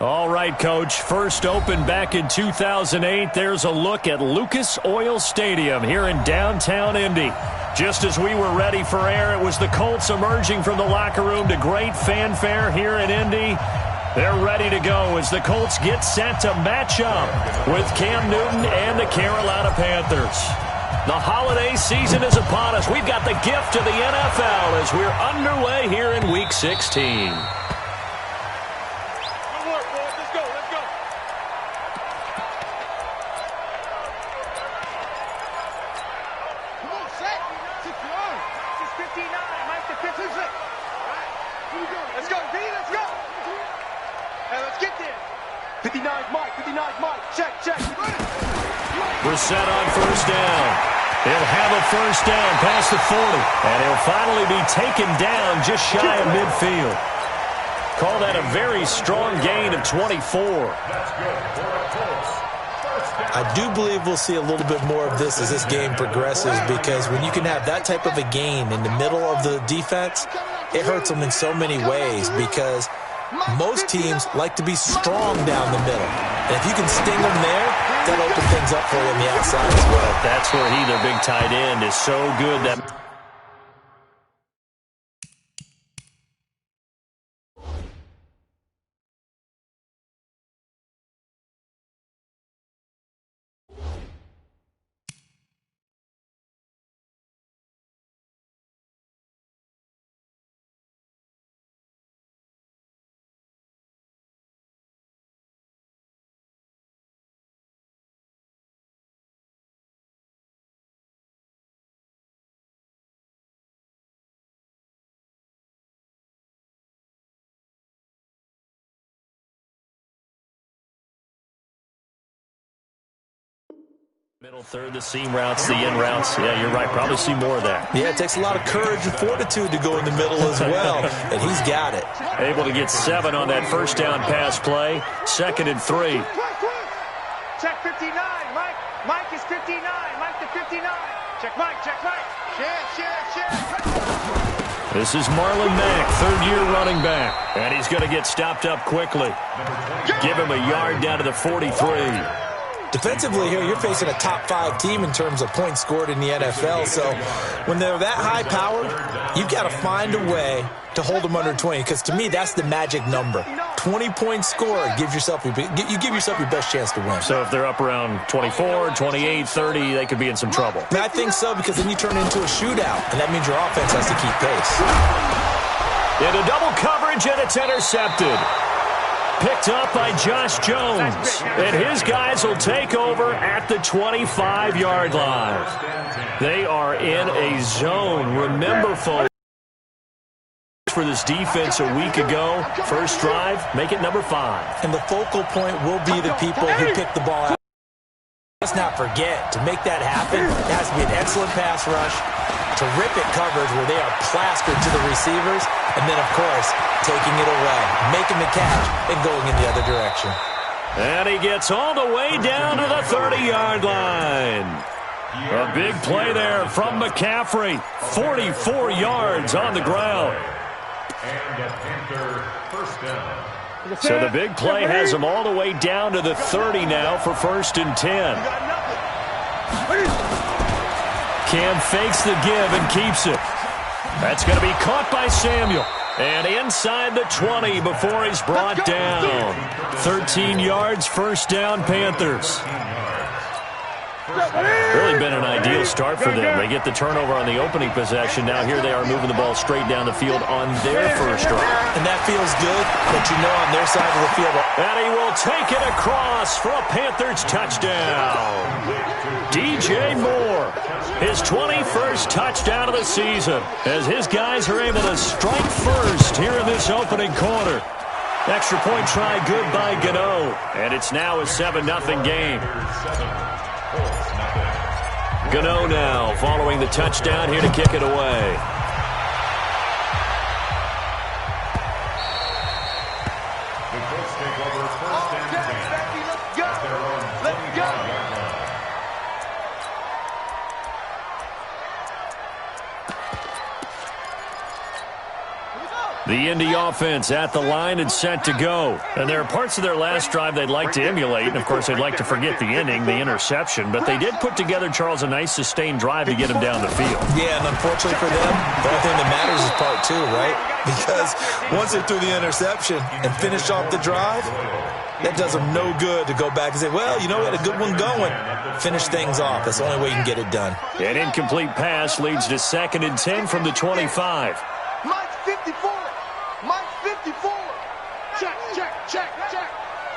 All right, Coach. First opened back in 2008. There's a look at Lucas Oil Stadium here in downtown Indy. Just as we were ready for air, it was the Colts emerging from the locker room to great fanfare here in Indy. They're ready to go as the Colts get set to match up with Cam Newton and the Carolina Panthers. The holiday season is upon us. We've got the gift of the NFL as we're underway here in Week 16. Set on first down. He'll have a first down past the 40. And he'll finally be taken down just shy of midfield. Call that a very strong gain of 24. I do believe we'll see a little bit more of this as this game progresses, because when you can have that type of a gain in the middle of the defense, it hurts them in so many ways, because most teams like to be strong down the middle. And if you can sting them there, that'll open things up for you on the outside as well. That's where he, their big tight end, is so good that... Middle third, the seam routes, the in routes. Yeah, you're right. Probably see more of that. Yeah, it takes a lot of courage and fortitude to go in the middle as well, and he's got it. Able to get 7 on that first down pass play. 2nd and 3. Check 59. Mike is 59. Mike to 59. Check Mike. Share. This is Marlon Mack, third-year running back. And he's going to get stopped up quickly. Give him a yard down to the 43. Defensively here, you're facing a top-5 team in terms of points scored in the NFL. So when they're that high-powered, you've got to find a way to hold them under 20, because to me, that's the magic number. 20 points scored gives yourself you give yourself your best chance to win. So if they're up around 24, 28, 30, they could be in some trouble. I think so, because then you turn it into a shootout, and that means your offense has to keep pace. Into double coverage, and it's intercepted. Picked up by Josh Jones. And his guys will take over at the 25-yard line. They are in a zone. Remember, folks, for this defense a week ago, first drive, make it number 5. And the focal point will be the people who pick the ball out. Let's not forget, to make that happen, it has to be an excellent pass rush, terrific coverage where they are plastered to the receivers, and then, of course, taking it away, making the catch, and going in the other direction. And he gets all the way down to the 30-yard line. A big play there from McCaffrey. 44 yards on the ground. And a Panther first down. So the big play has him all the way down to the 30 now for 1st and 10. Cam fakes the give and keeps it. That's going to be caught by Samuel. And inside the 20 before he's brought down. 13 yards, first down, Panthers. Really been an ideal start for them. They get the turnover on the opening possession. Now here they are moving the ball straight down the field on their first drive. And that feels good, but you know on their side of the field. And he will take it across for a Panthers touchdown. DJ Moore, his 21st touchdown of the season, as his guys are able to strike first here in this opening quarter. Extra point try good by Gano. And it's now a 7-0 game. Gano now following the touchdown here to kick it away. The Colts take over 1st and 10. Let's go. Let's go. The Indy offense at the line and set to go. And there are parts of their last drive they'd like to emulate. And, of course, they'd like to forget the ending, the interception. But they did put together, Charles, a nice sustained drive to get him down the field. Yeah, and unfortunately for them, the only thing that matters is part two, right? Because once they threw the interception and finished off the drive, that does them no good to go back and say, well, you know, we had a good one going. Finish things off. That's the only way you can get it done. An incomplete pass leads to 2nd and 10 from the 25. Mike's 54. Mike's 54. Check, check, check, check.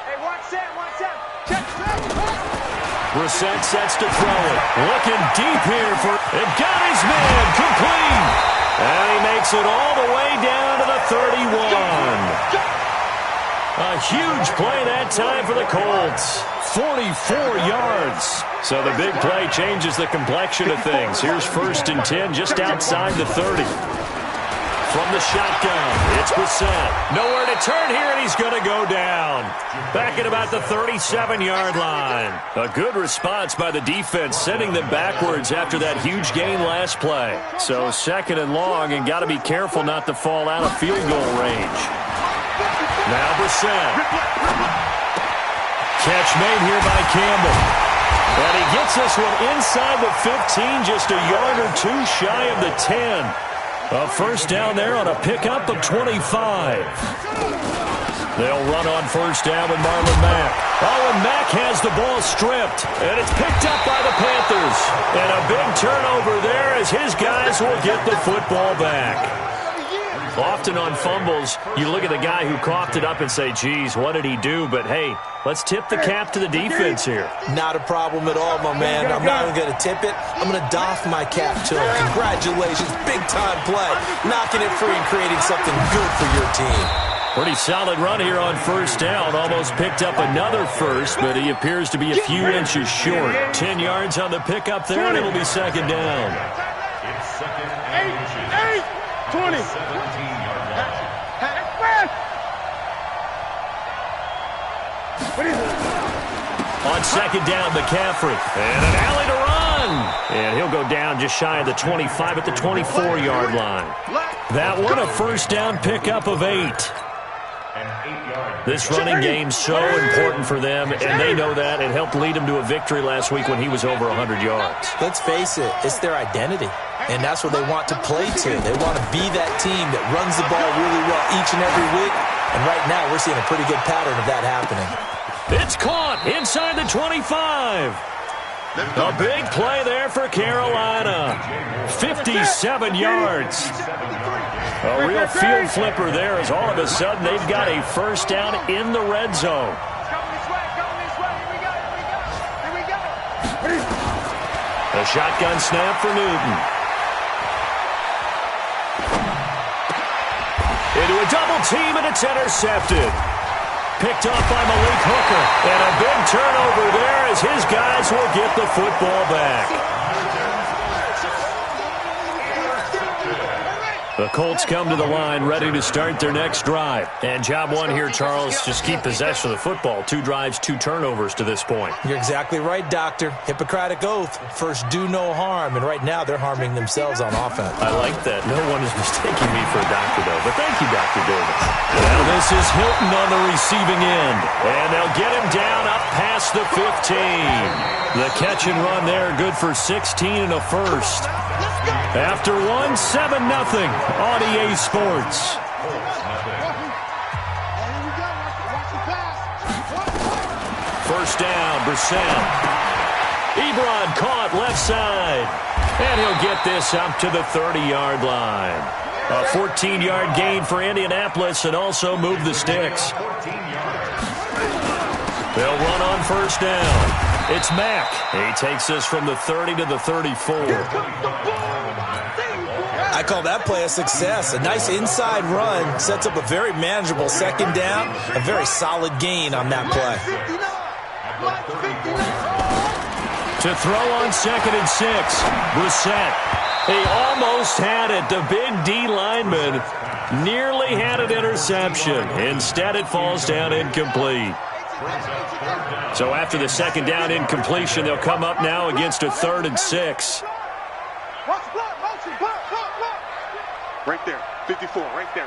Hey, watch that, watch that. Check, check. Brissett sets to throw it. Looking deep here for... It got his man complete. And he makes it all the way down to the 31. A huge play that time for the Colts. 44 yards. So the big play changes the complexion of things. Here's 1st and 10 just outside the 30. From the shotgun, it's Brissett. Nowhere to turn here, and he's going to go down. Back at about the 37-yard line. A good response by the defense, sending them backwards after that huge gain last play. So 2nd and long, and got to be careful not to fall out of field goal range. Now Brissett. Catch made here by Campbell. And he gets this one inside the 15, just a yard or two shy of the 10. A 1st down there on a pickup of 25. They'll run on 1st down with Marlon Mack. Oh, and Mack has the ball stripped. And it's picked up by the Panthers. And a big turnover there as his guys will get the football back. Often on fumbles, you look at the guy who coughed it up and say, geez, what did he do? But, hey, let's tip the cap to the defense here. Not a problem at all, my man. I'm not even going to tip it. I'm going to doff my cap to him. Congratulations. Big-time play. Knocking it free and creating something good for your team. Pretty solid run here on 1st down. Almost picked up another first, but he appears to be a few inches short. 10 yards on the pickup there, and it'll be 2nd down. It's 2nd and 20. 17-yard On 2nd down, McCaffrey. And an alley to run. And he'll go down just shy of the 25 at the 24-yard line. That one a 1st down pickup of 8. This running game's so important for them, and they know that. It helped lead them to a victory last week when he was over 100 yards. Let's face it, it's their identity, and that's what they want to play to. They want to be that team that runs the ball really well each and every week, and right now we're seeing a pretty good pattern of that happening. It's caught inside the 25. A big play there for Carolina. 57 yards. A real field flipper there as all of a sudden they've got a 1st down in the red zone. A shotgun snap for Newton. Into a double team, and it's intercepted. Picked off by Malik Hooker. And a big turnover there as his guys will get the football back. The Colts come to the line ready to start their next drive. And job one here, Charles, just keep possession of the football. 2 drives, 2 turnovers to this point. You're exactly right, Doctor. Hippocratic oath. First, do no harm. And right now, they're harming themselves on offense. I like that. No one is mistaking me for a doctor, though. But thank you, Dr. Davis. Now this is Hilton on the receiving end. And they'll get him down up past the 15. The catch and run there, good for 16 and a 1st. After 1, 7-0 on EA Sports. First down, Brissett. Ebron caught left side. And he'll get this up to the 30-yard line. A 14-yard gain for Indianapolis and also move the sticks. They'll run on 1st down. It's Mack. He takes this from the 30 to the 34. I call that play a success. A nice inside run sets up a very manageable 2nd down. A very solid gain on that play. To throw on 2nd and 6. Brissett. He almost had it. The big D lineman nearly had an interception. Instead, it falls down incomplete. So after the 2nd down incompletion, they'll come up now against a 3rd and 6. Right there. 54, right there.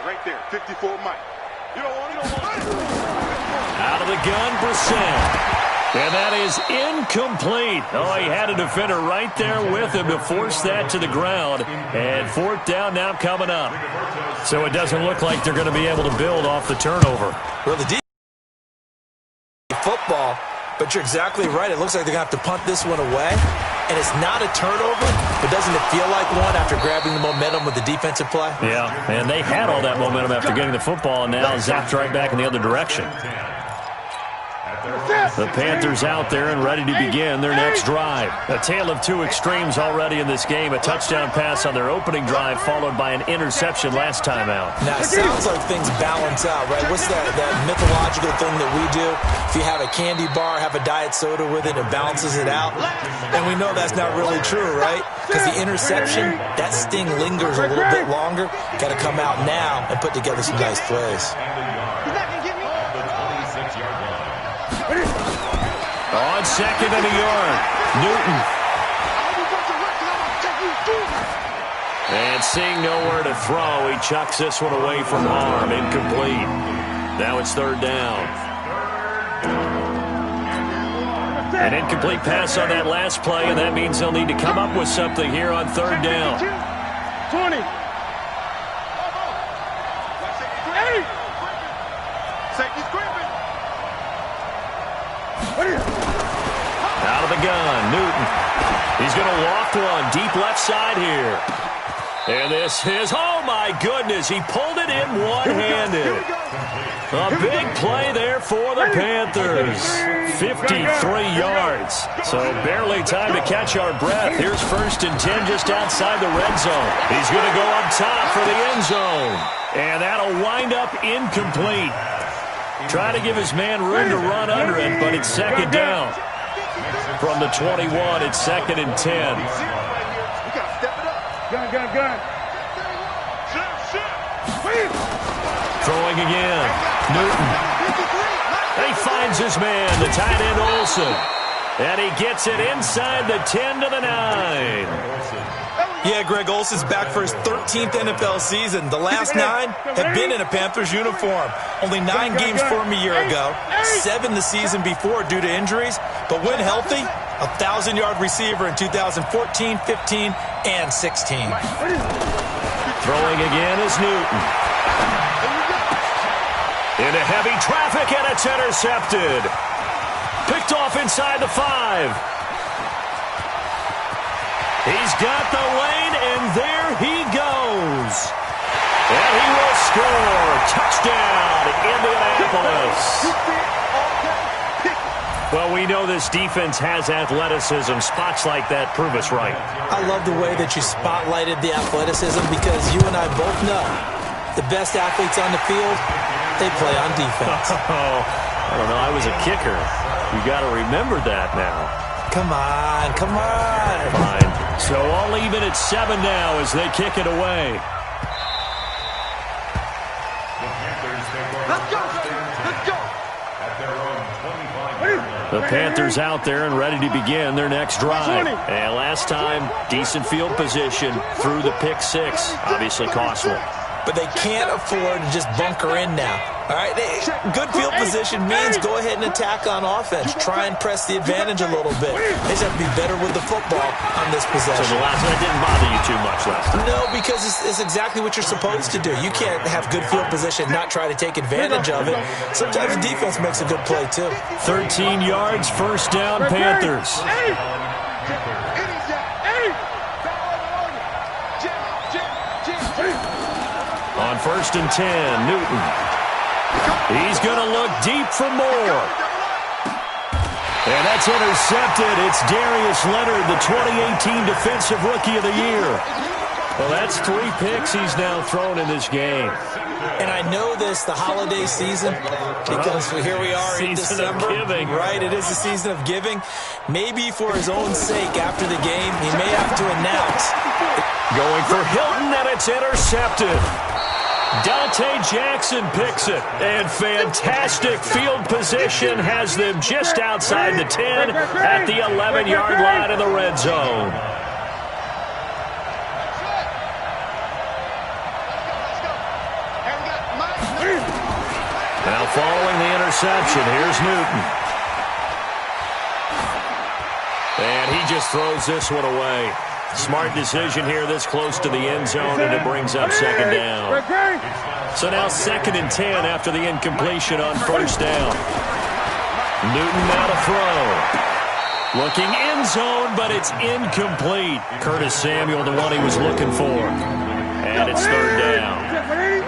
54, Mike. You don't want it. Out of the gun, Brissett. And that is incomplete. Oh, he had a defender right there with him to force that to the ground. And fourth down now coming up. So it doesn't look like they're going to be able to build off the turnover. Well, the football, but you're exactly right. It looks like they're going to have to punt this one away. And it's not a turnover, but doesn't it feel like one after grabbing the momentum with the defensive play? Yeah, and they had all that momentum after getting the football, and now zapped right back in the other direction. The Panthers out there and ready to begin their next drive. A tale of two extremes already in this game. A touchdown pass on their opening drive followed by an interception last time out. Now, it sounds like things balance out, right? What's that mythological thing that we do? If you have a candy bar, have a diet soda with it, it balances it out. And we know that's not really true, right? Because the interception, that sting lingers a little bit longer. Got to come out now and put together some nice plays. On second and a yard, Newton. And seeing nowhere to throw, he chucks this one away from harm. Incomplete. Now it's third down. An incomplete pass on that last play, and that means they'll need to come up with something here on third down. 20. Safety's gripping. Out of the gun, Newton. He's going to loft one deep left side here. And this is, oh my goodness, he pulled it in one-handed. A big play there for the Panthers. 53 yards. So barely time to catch our breath. Here's first and 10 just outside the red zone. He's going to go up top for the end zone. And that'll wind up incomplete. Try to give his man room to run under it, but it's second down. From the 21, it's second and 10. Gun. Throwing again. Newton. He finds his man, the tight end Olsen. And he gets it inside the 10 to the 9. Yeah, Greg, Olsen's back for his 13th NFL season. The last 9 have been in a Panthers uniform. Only 9 games for him a year ago, 7 the season before due to injuries. But when healthy, a 1,000-yard receiver in 2014, 15, and 16. Throwing again is Newton. Into heavy traffic, and it's intercepted. Picked off inside the 5. He's got the lane, and there he goes. And he will score. Touchdown, Indianapolis. Well, we know this defense has athleticism. Spots like that prove us right. I love the way that you spotlighted the athleticism because you and I both know the best athletes on the field, they play on defense. Oh, I don't know. I was a kicker. You got to remember that now. Come on. Fine. So all even at 7 now as they kick it away. Let's go. The Panthers out there and ready to begin their next drive. And last time, decent field position through the pick 6. Obviously costly. But they can't afford to just bunker in now. All right, good field position means go ahead and attack on offense. Try and press the advantage a little bit. They just have to be better with the football on this possession. So the last one didn't bother you too much last time? No, because it's exactly what you're supposed to do. You can't have good field position and not try to take advantage of it. Sometimes the defense makes a good play, too. 13 yards, first down, Panthers. On first and 10, Newton. He's going to look deep for more. And that's intercepted. It's Darius Leonard, the 2018 Defensive Rookie of the Year. Well, that's 3 picks he's now thrown in this game. And I know this, the holiday season, because here we are in December. Season of giving. Right, it is the season of giving. Maybe for his own sake after the game, he may have to announce. Going for Hilton, and it's intercepted. Dante Jackson picks it, and fantastic field position has them just outside the 10 at the 11-yard line in the red zone. reception. Here's Newton. And he just throws this one away. Smart decision here this close to the end zone, and it brings up second down. So now 2nd and 10 after the incompletion on first down. Newton now to throw. Looking end zone, but it's incomplete. Curtis Samuel, the one he was looking for. And it's 3rd down.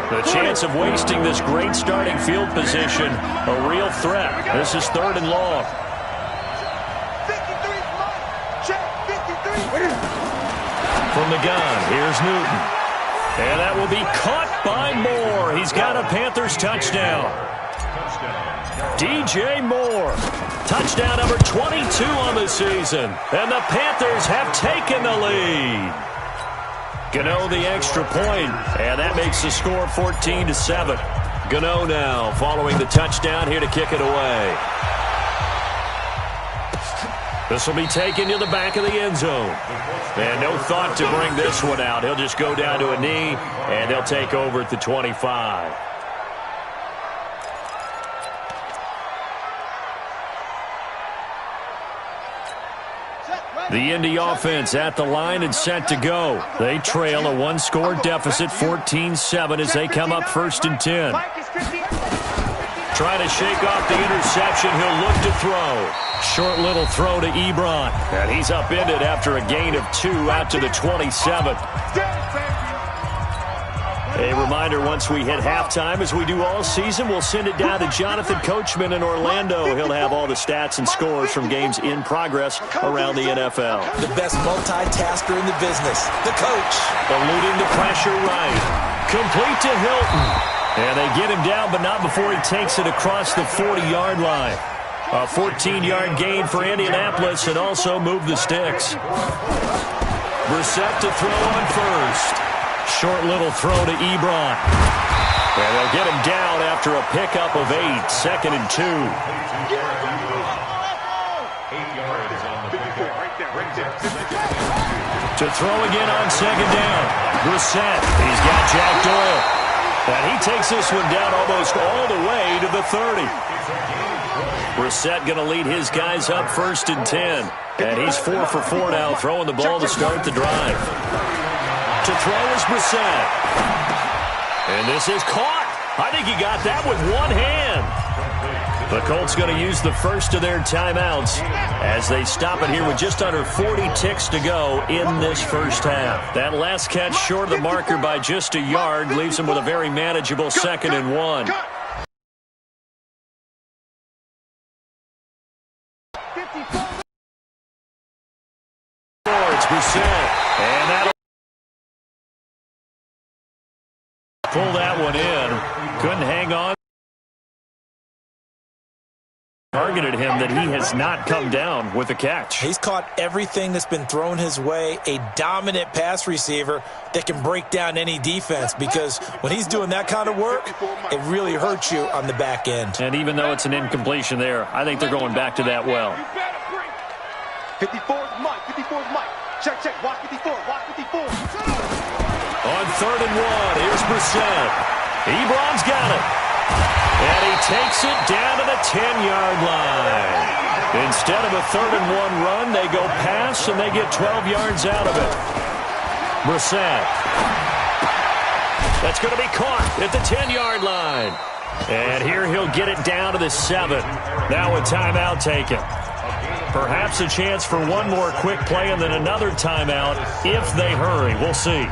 The chance of wasting this great starting field position, a real threat. This is 3rd and long. From the gun, here's Newton. And that will be caught by Moore. He's got a Panthers touchdown. DJ Moore. Touchdown number 22 on the season. And the Panthers have taken the lead. Gano the extra point, and that makes the score 14-7. Gano now following the touchdown here to kick it away. This will be taken to the back of the end zone. And no thought to bring this one out. He'll just go down to a knee, and they'll take over at the 25. The Indy offense at the line and set to go. They trail a one-score deficit, 14-7, as they come up 1st and 10. Trying to shake off the interception. He'll look to throw. Short little throw to Ebron. And he's upended after a gain of 2 out to the 27. A reminder, once we hit halftime, as we do all season, we'll send it down to Jonathan Coachman in Orlando. He'll have all the stats and scores from games in progress around the NFL. The best multitasker in the business, the coach. Eluding the pressure right. Complete to Hilton. And they get him down, but not before he takes it across the 40-yard line. A 14-yard gain for Indianapolis, and also move the sticks. Brissett to throw on first. Short little throw to Ebron. And they'll get him down after a pickup of 8. 2nd and 2. 8 yards on the pickup. To throw again on 2nd down. Brissett. He's got Jack Doyle. And he takes this one down almost all the way to the 30. Brissett going to lead his guys up 1st and 10. And he's 4 for 4 now, throwing the ball to start the drive. To throw is Brissett. And this is caught. I think he got that with one hand. The Colts going to use the first of their timeouts as they stop it here with just under 40 ticks to go in this first half. That last catch short of the marker by just a yard leaves him with a very manageable 2nd and 1. It's Brissett. And that'll pull that one in. Couldn't hang on. Targeted him that he has not come down with a catch. He's caught everything that's been thrown his way. A dominant pass receiver that can break down any defense, because when he's doing that kind of work, it really hurts you on the back end. And even though it's an incompletion there, I think they're going back to that well. 54's Mike. 54's Mike. Check, check. Watch 54. Watch 54. On 3rd and 1, here's Brissett. Ebron's got it. And he takes it down to the 10-yard line. Instead of a 3rd and 1 run, they go pass, and they get 12 yards out of it. Brissett. That's going to be caught at the 10-yard line. And here he'll get it down to the 7. Now a timeout taken. Perhaps a chance for one more quick play and then another timeout if they hurry. We'll see.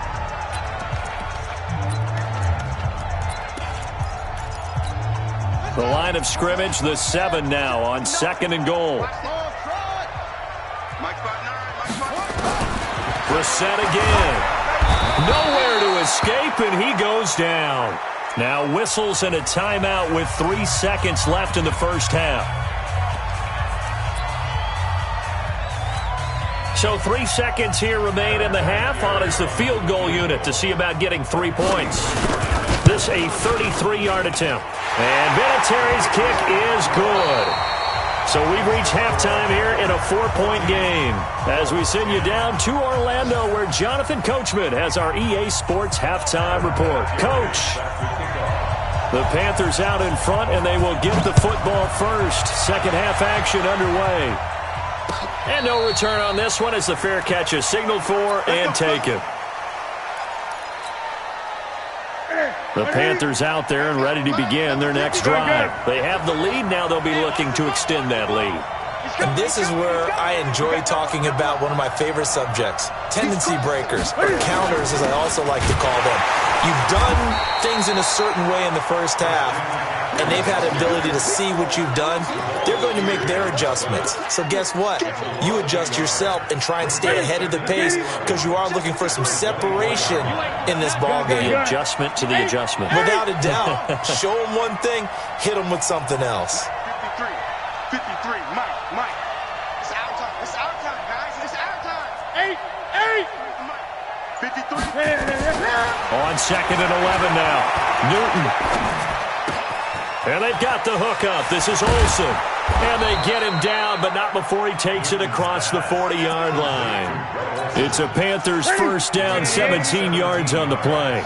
The line of scrimmage, the 7 now on 2nd and goal. Brissett again. Nowhere to escape, and he goes down. Now whistles and a timeout with 3 seconds left in the first half. So 3 seconds here remain in the half. On is the field goal unit to see about getting 3 points. This a 33-yard attempt. And Vinatieri's kick is good. So we've reached halftime here in a 4-point game as we send you down to Orlando, where Jonathan Coachman has our EA Sports halftime report. Coach, The Panthers out in front, and they will get the football first. Second half action underway. And no return on this one as the fair catch is signaled for and taken. The Panthers out there and ready to begin their next drive. They have the lead. Now they'll be looking to extend that lead. And this is where I enjoy talking about one of my favorite subjects, tendency breakers, or counters as I also like to call them. You've done things in a certain way in the first half, and they've had the ability to see what you've done. They're going to make their adjustments. So guess what? You adjust yourself and try and stay ahead of the pace because you are looking for some separation in this ballgame. The adjustment to the adjustment. Without a doubt. Show them one thing, hit them with something else. 53, Mike. It's our time. It's our time, guys. It's our time. 53. On second and 11 now. Newton. And they've got the hook up. This is Olsen. And they get him down, but not before he takes it across the 40-yard line. It's a Panthers first down, 17 yards on the play.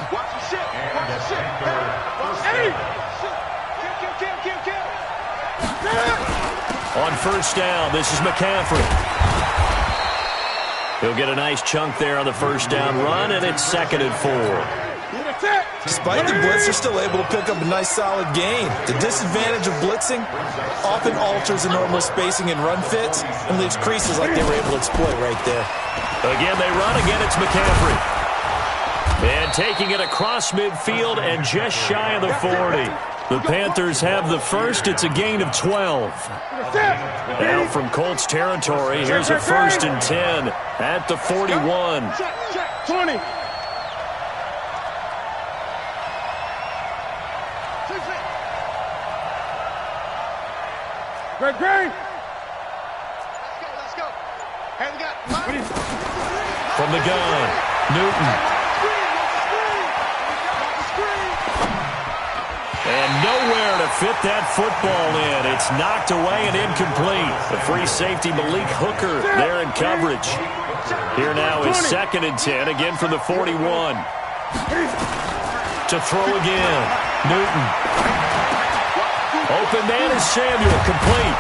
On first down, this is McCaffrey. He'll get a nice chunk there on the first down run, and it's second and 4. Despite the blitz, they're still able to pick up a nice solid gain. The disadvantage of blitzing often alters the normal spacing and run fits and leaves creases like they were able to exploit right there. Again, they run. Again, it's McCaffrey. And taking it across midfield and just shy of the 40. The Panthers have the first. It's a gain of 12. Now from Colts territory, here's a first and 10 at the 41. 20. Great. Let's go. Hey, we got Mike. From the gun, Newton. And nowhere to fit that football in. It's knocked away and incomplete. The free safety, Malik Hooker, there in coverage. Here now is second and 10, again from the 41. To throw again, Newton. Open man is Samuel, complete.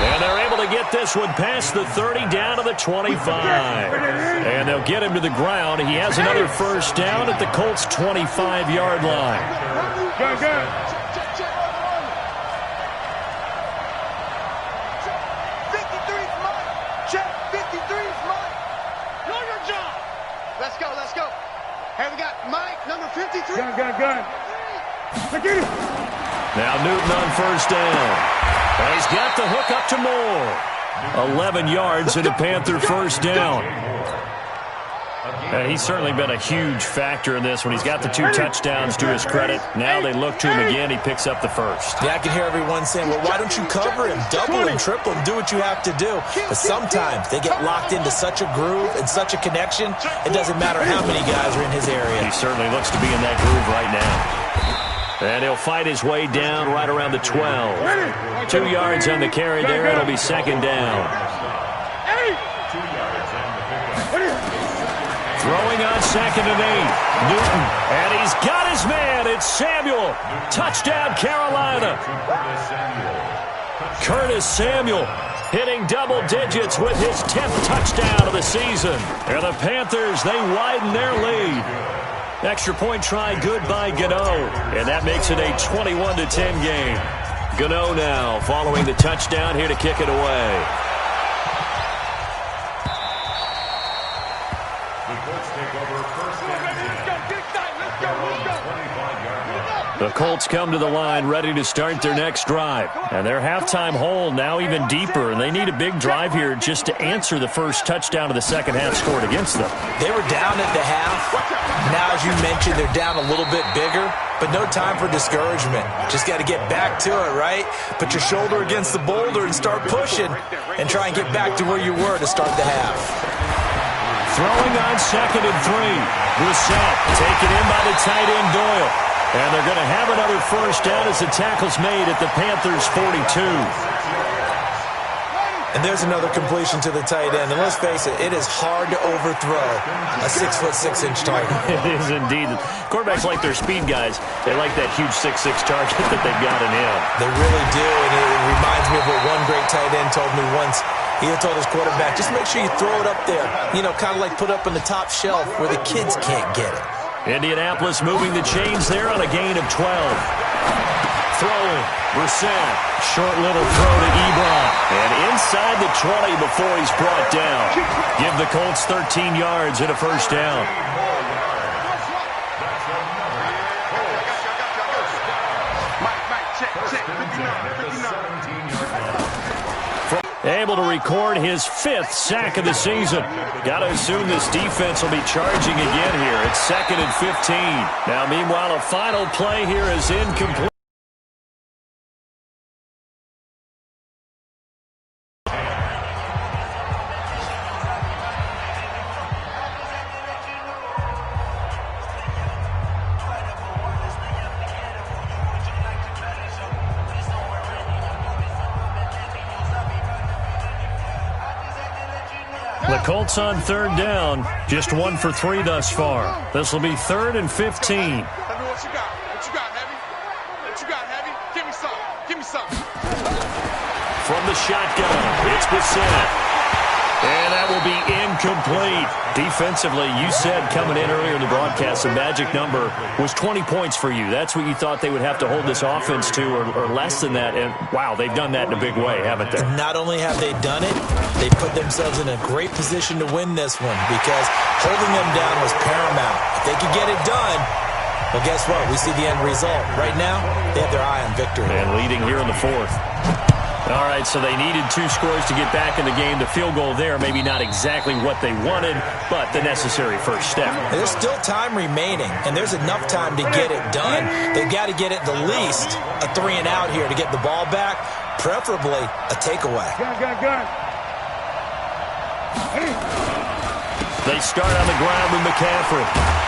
And they're able to get this one past the 30 down to the 25. And they'll get him to the ground. He has another first down at the Colts' 25-yard line. Good. Let's go. Hey, we got Mike, number 53. Gun. Now Newton on first down. And he's got the hook up to Moore. 11 yards and a Panther first down. He's certainly been a huge factor in this when he's got the 2 touchdowns to his credit. Now they look to him again. He picks up the first. Yeah, I can hear everyone saying, well, why don't you cover him, double him, triple him, do what you have to do. But sometimes they get locked into such a groove and such a connection, it doesn't matter how many guys are in his area. He certainly looks to be in that groove right now. And he'll fight his way down right around the 12. 2 yards on the carry there. It'll be second down. Throwing on second and 8. Newton. And he's got his man. It's Samuel. Touchdown, Carolina. Curtis Samuel hitting double digits with his 10th touchdown of the season. And the Panthers, they widen their lead. Extra point try good by Gano. And that makes it a 21-10 game. Gano now following the touchdown here to kick it away. The Colts come to the line ready to start their next drive. And their halftime hole now even deeper. And they need a big drive here just to answer the first touchdown of the second half scored against them. They were down at the half. Now, as you mentioned, they're down a little bit bigger. But no time for discouragement. Just got to get back to it, right? Put your shoulder against the boulder and start pushing. And try and get back to where you were to start the half. Throwing on second and 3. Brissett taken in by the tight end Doyle. And they're going to have another first down as the tackle's made at the Panthers' 42. And there's another completion to the tight end. And let's face it, it is hard to overthrow a 6'6" target. It is indeed. Quarterbacks like their speed guys. They like that huge 6'6" target that they've got in him. They really do, and it reminds me of what one great tight end told me once. He had told his quarterback, just make sure you throw it up there. You know, kind of like put up on the top shelf where the kids can't get it. Indianapolis moving the chains there on a gain of 12. Throwing. Brissett. Short little throw to Ebron. And inside the 20 before he's brought down. Give the Colts 13 yards and a first down. Able to record his 5th sack of the season. Got to assume this defense will be charging again here. It's 2nd and 15. Now, meanwhile, a final play here is incomplete. The Colts on 3rd down. Just 1 for 3 thus far. This will be 3rd and 15. What you got? What you got, Heavy? What you got, Heavy? Give me some. Give me some. From the shotgun, it's Brissett. And that will be incomplete. Defensively, you said coming in earlier in the broadcast, the magic number was 20 points for you. That's what you thought they would have to hold this offense to, or less than that. And, wow, they've done that in a big way, haven't they? Not only have they done it, they put themselves in a great position to win this one because holding them down was paramount. If they could get it done, well, guess what? We see the end result. Right now, they have their eye on victory. And leading here in the 4th. All right, so they needed 2 scores to get back in the game. The field goal there, maybe not exactly what they wanted, but the necessary first step. There's still time remaining, and there's enough time to get it done. They've got to get at the least a 3-and-out here to get the ball back, preferably a takeaway. They start on the ground with McCaffrey.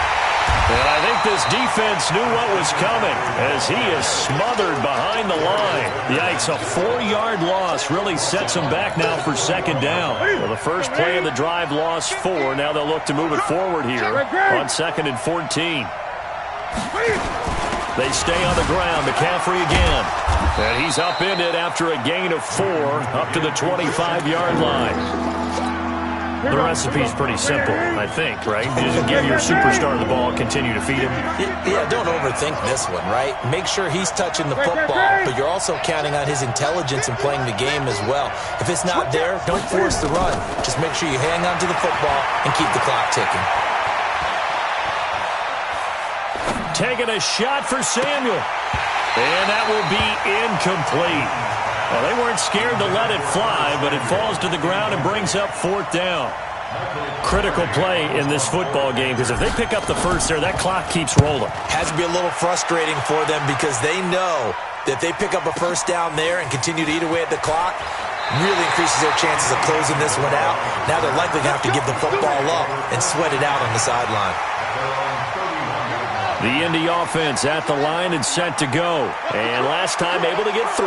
And I think this defense knew what was coming as he is smothered behind the line. Yikes, a 4-yard loss really sets them back now for 2nd down. Well, the first play of the drive lost 4. Now they'll look to move it forward here on 2nd and 14. They stay on the ground. McCaffrey again. And he's upended after a gain of 4 up to the 25-yard line. The recipe's pretty simple, I think, right? You just give your superstar the ball, continue to feed him. Yeah, don't overthink this one, right? Make sure he's touching the football, but you're also counting on his intelligence and playing the game as well. If it's not there, don't force the run. Just make sure you hang on to the football and keep the clock ticking. Taking a shot for Samuel. And that will be incomplete. Well, they weren't scared to let it fly, but it falls to the ground and brings up 4th down. Critical play in this football game because if they pick up the first there, that clock keeps rolling. Has to be a little frustrating for them because they know that if they pick up a first down there and continue to eat away at the clock, really increases their chances of closing this one out. Now they're likely going to have to give the football up and sweat it out on the sideline. The Indy offense at the line and set to go. And last time able to get 3.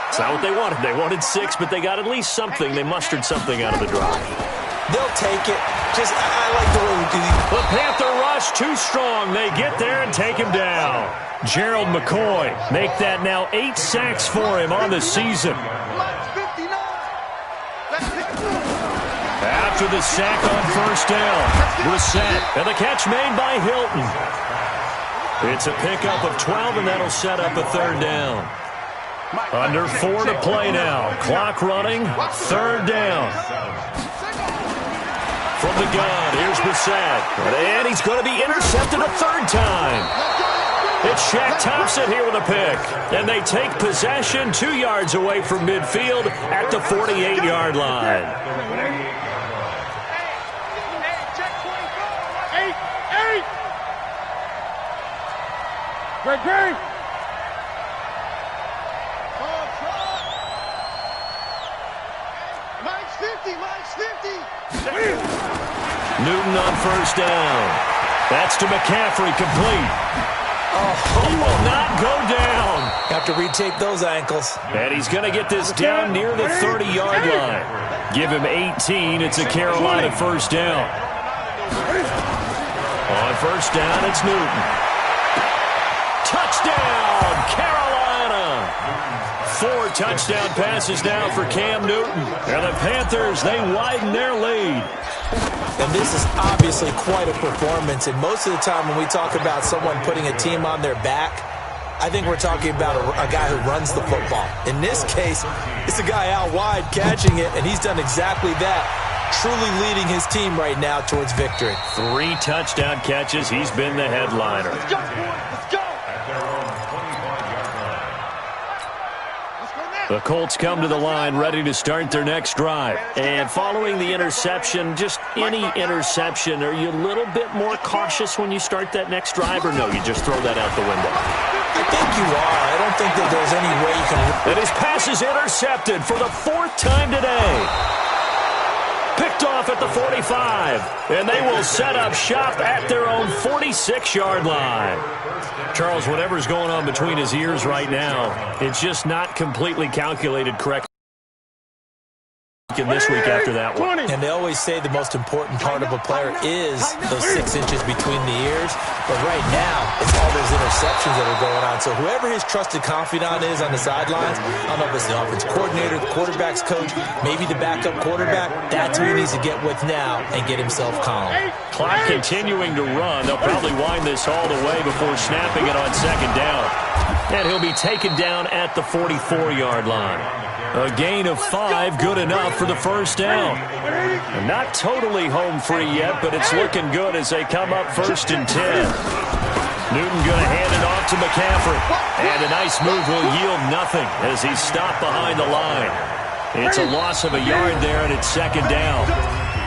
It's not what they wanted. They wanted 6, but they got at least something. They mustered something out of the drive. They'll take it. I like the way we do it. The Panther rush too strong. They get there and take him down. Gerald McCoy make that now 8 sacks for him on the season. After the sack on first down, Brissett, and the catch made by Hilton. It's a pickup of 12, and that'll set up a 3rd down. Under 4 to play now. Clock running. 3rd down. From the gun, here's Brissett. And he's going to be intercepted a 3rd time. It's Shaq Thompson here with a pick. And they take possession 2 yards away from midfield at the 48-yard line. Great. Mike's 50. Newton on first down. That's to McCaffrey, complete. He will not go down. Have to retape those ankles. And he's going to get this down near the 30-yard line. Give him 18. It's a Carolina first down. On first down, it's Newton. Touchdown, Carolina. 4 touchdown passes now for Cam Newton. And the Panthers, they widen their lead. And this is obviously quite a performance. And most of the time when we talk about someone putting a team on their back, I think we're talking about a guy who runs the football. In this case, it's a guy out wide catching it, and he's done exactly that, truly leading his team right now towards victory. 3 touchdown catches. He's been the headliner. Let's go, boys. Let's go. The Colts come to the line ready to start their next drive. And following the interception, just any interception, are you a little bit more cautious when you start that next drive, or no, you just throw that out the window? I think you are. I don't think that there's any way you can... And his pass is intercepted for the 4th time today. Picked off at the 45. And they will set up shop at their own 46-yard line. Charles, whatever's going on between his ears right now, it's just not completely calculated correctly this week after that one. And they always say the most important part of a player is those 6 inches between the ears. But right now, it's all those interceptions that are going on. So whoever his trusted confidant is on the sidelines, I don't know if it's the offense coordinator, the quarterback's coach, maybe the backup quarterback, that's who he needs to get with now and get himself calm. Clock continuing to run. They'll probably wind this all the way before snapping it on 2nd down. And he'll be taken down at the 44-yard line. A gain of 5, good enough for the first down. And not totally home free yet, but it's looking good as they come up 1st and 10. Newton going to hand it off to McCaffrey. And a nice move will yield nothing as he's stopped behind the line. It's a loss of a yard there, and it's 2nd down.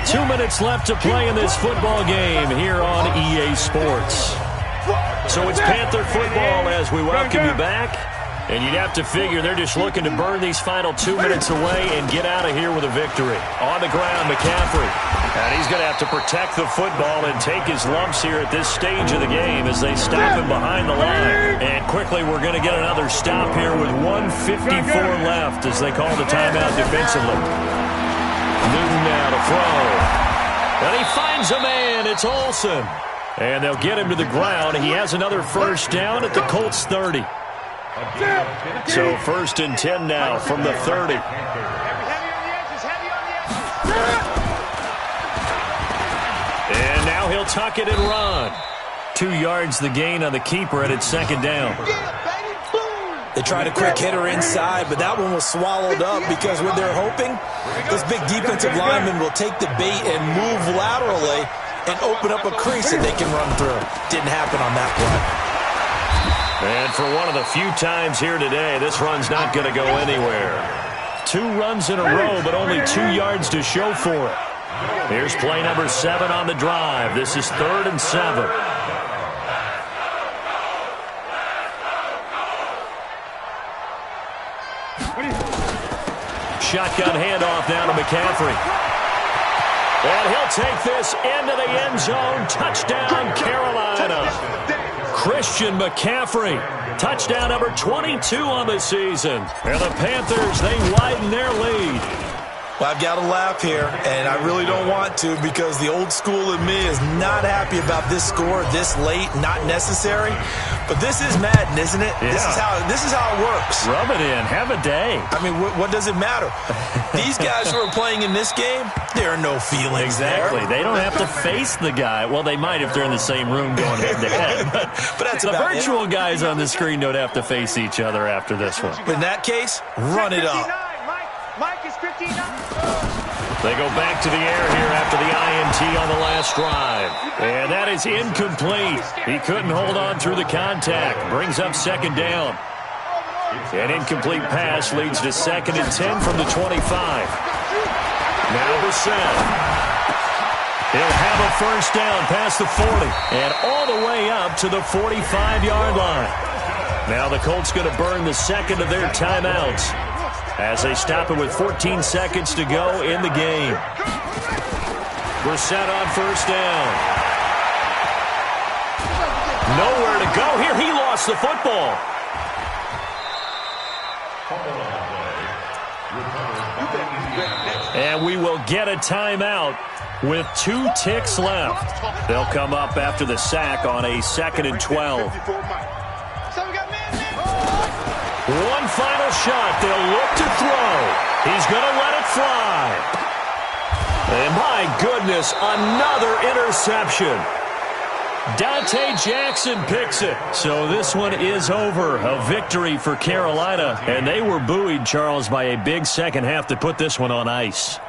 2 minutes left to play in this football game here on EA Sports. So it's Panther football as we welcome you back. And you'd have to figure they're just looking to burn these final 2 minutes away and get out of here with a victory. On the ground, McCaffrey. And he's going to have to protect the football and take his lumps here at this stage of the game as they stop him behind the line. And quickly, we're going to get another stop here with 1:54 left as they call the timeout defensively. Newton now to throw. And he finds a man. It's Olsen. And they'll get him to the ground. He has another first down at the Colts 30. So 1st and 10 now from the 30. And now he'll tuck it and run. 2 yards the gain on the keeper, and it's 2nd down. They tried a quick hitter inside, but that one was swallowed up because what they're hoping, this big defensive lineman will take the bait and move laterally and open up a crease that they can run through. Didn't happen on that play. And for one of the few times here today, this run's not going to go anywhere. 2 runs in a row, but only 2 yards to show for it. Here's play number 7 on the drive. This is 3rd and 7. Shotgun handoff now to McCaffrey. And he'll take this into the end zone. Touchdown, Carolina. Christian McCaffrey, touchdown number 22 on the season. And the Panthers, they widen their lead. Well, I've got to laugh here, and I really don't want to because the old school in me is not happy about this score this late, not necessary. But this is Madden, isn't it? Yeah. This is how it works. Rub it in. Have a day. I mean, what does it matter? These guys who are playing in this game, there are no feelings Exactly. there. They don't have to face the guy. Well, they might if they're in the same room going head-to-head. But that's the about virtual guys on the screen don't have to face each other after this one. In that case, run it up. Mike is 59. They go back to the air here after the INT on the last drive. And that is incomplete. He couldn't hold on through the contact. Brings up 2nd down. An incomplete pass leads to 2nd and 10 from the 25. Now Bissett. He'll have a first down past the 40 and all the way up to the 45-yard line. Now the Colts going to burn the 2nd of their timeouts as they stop it with 14 seconds to go in the game. We're set on first down. Nowhere to go here. He lost the football. And we will get a timeout with 2 ticks left. They'll come up after the sack on a 2nd and 12. One final shot. They'll look to throw. He's going to let it fly. And my goodness, another interception. Dante Jackson picks it. So this one is over. A victory for Carolina. And they were buoyed, Charles, by a big second half to put this one on ice.